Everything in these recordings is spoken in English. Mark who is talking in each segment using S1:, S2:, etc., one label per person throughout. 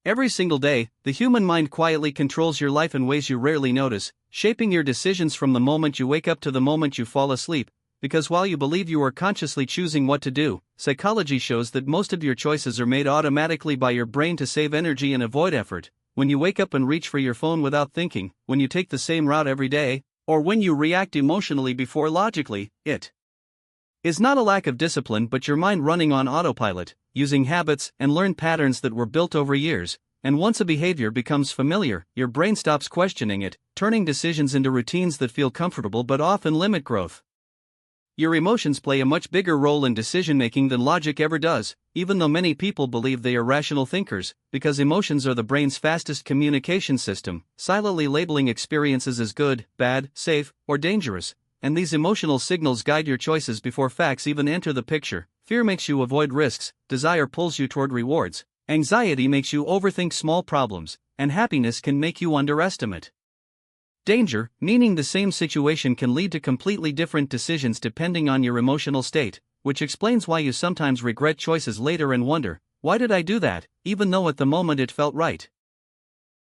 S1: Every single day, the human mind quietly controls your life in ways you rarely notice, shaping your decisions from the moment you wake up to the moment you fall asleep. Because while you believe you are consciously choosing what to do, psychology shows that most of your choices are made automatically by your brain to save energy and avoid effort. When you wake up and reach for your phone without thinking, when you take the same route every day, or when you react emotionally before logically, it is not a lack of discipline but your mind running on autopilot, using habits and learned patterns that were built over years. And once a behavior becomes familiar, your brain stops questioning it, turning decisions into routines that feel comfortable but often limit growth. Your emotions play a much bigger role in decision-making than logic ever does, even though many people believe they are rational thinkers, because emotions are the brain's fastest communication system, silently labeling experiences as good, bad, safe, or dangerous. And these emotional signals guide your choices before facts even enter the picture. Fear makes you avoid risks, desire pulls you toward rewards, anxiety makes you overthink small problems, and happiness can make you underestimate danger, meaning the same situation can lead to completely different decisions depending on your emotional state, which explains why you sometimes regret choices later and wonder, why did I do that, even though at the moment it felt right?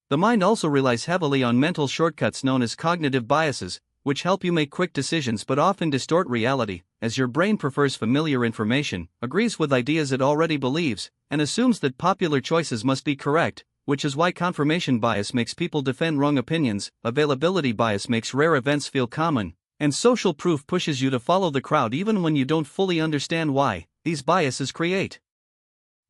S1: The mind also relies heavily on mental shortcuts known as cognitive biases, which help you make quick decisions but often distort reality, as your brain prefers familiar information, agrees with ideas it already believes, and assumes that popular choices must be correct, which is why confirmation bias makes people defend wrong opinions, availability bias makes rare events feel common, and social proof pushes you to follow the crowd even when you don't fully understand why. These biases create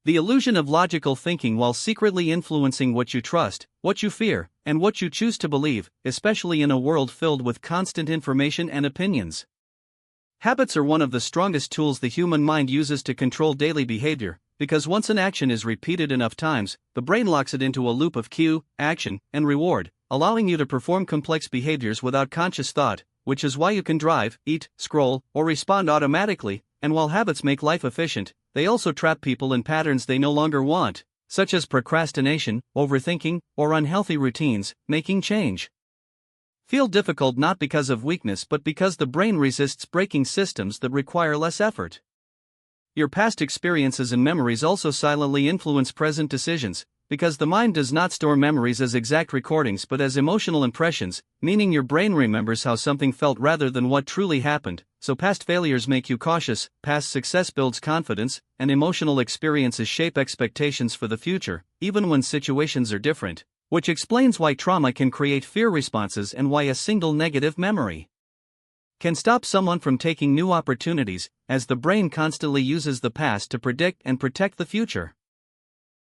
S1: the illusion of logical thinking while secretly influencing what you trust, what you fear, and what you choose to believe, especially in a world filled with constant information and opinions. Habits are one of the strongest tools the human mind uses to control daily behavior, because once an action is repeated enough times, the brain locks it into a loop of cue, action, and reward, allowing you to perform complex behaviors without conscious thought, which is why you can drive, eat, scroll, or respond automatically. And while habits make life efficient, they also trap people in patterns they no longer want, such as procrastination, overthinking, or unhealthy routines, making change feel difficult not because of weakness but because the brain resists breaking systems that require less effort. Your past experiences and memories also silently influence present decisions, because the mind does not store memories as exact recordings but as emotional impressions, meaning your brain remembers how something felt rather than what truly happened. So past failures make you cautious, past success builds confidence, and emotional experiences shape expectations for the future, even when situations are different, which explains why trauma can create fear responses and why a single negative memory can stop someone from taking new opportunities, as the brain constantly uses the past to predict and protect the future.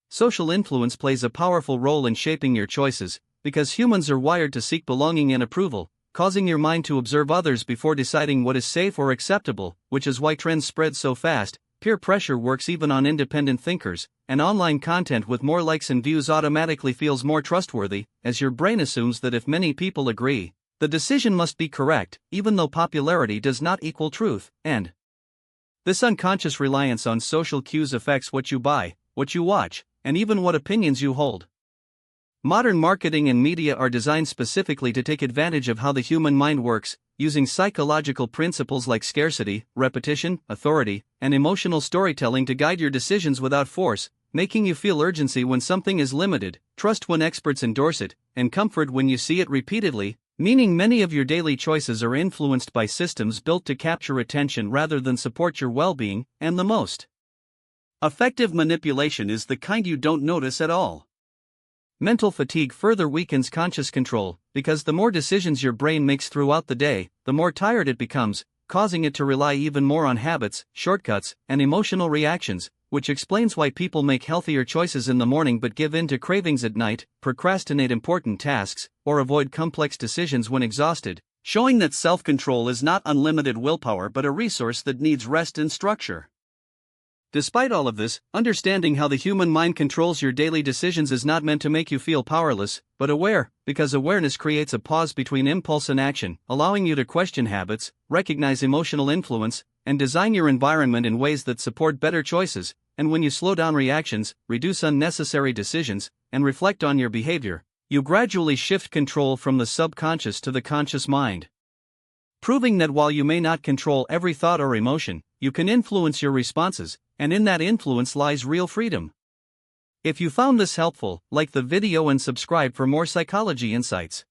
S1: Social influence plays a powerful role in shaping your choices, because humans are wired to seek belonging and approval, causing your mind to observe others before deciding what is safe or acceptable, which is why trends spread so fast. Peer pressure works even on independent thinkers, and online content with more likes and views automatically feels more trustworthy, as your brain assumes that if many people agree, the decision must be correct, even though popularity does not equal truth. And this unconscious reliance on social cues affects what you buy, what you watch, and even what opinions you hold. Modern marketing and media are designed specifically to take advantage of how the human mind works, using psychological principles like scarcity, repetition, authority, and emotional storytelling to guide your decisions without force, making you feel urgency when something is limited, trust when experts endorse it, and comfort when you see it repeatedly, meaning many of your daily choices are influenced by systems built to capture attention rather than support your well-being. And the most effective manipulation is the kind you don't notice at all. Mental fatigue further weakens conscious control, because the more decisions your brain makes throughout the day, the more tired it becomes, causing it to rely even more on habits, shortcuts, and emotional reactions, which explains why people make healthier choices in the morning but give in to cravings at night, procrastinate important tasks, or avoid complex decisions when exhausted, showing that self-control is not unlimited willpower but a resource that needs rest and structure. Despite all of this, understanding how the human mind controls your daily decisions is not meant to make you feel powerless, but aware, because awareness creates a pause between impulse and action, allowing you to question habits, recognize emotional influence, and design your environment in ways that support better choices. And when you slow down reactions, reduce unnecessary decisions, and reflect on your behavior, you gradually shift control from the subconscious to the conscious mind, proving that while you may not control every thought or emotion, you can influence your responses, and in that influence lies real freedom. If you found this helpful, like the video and subscribe for more psychology insights.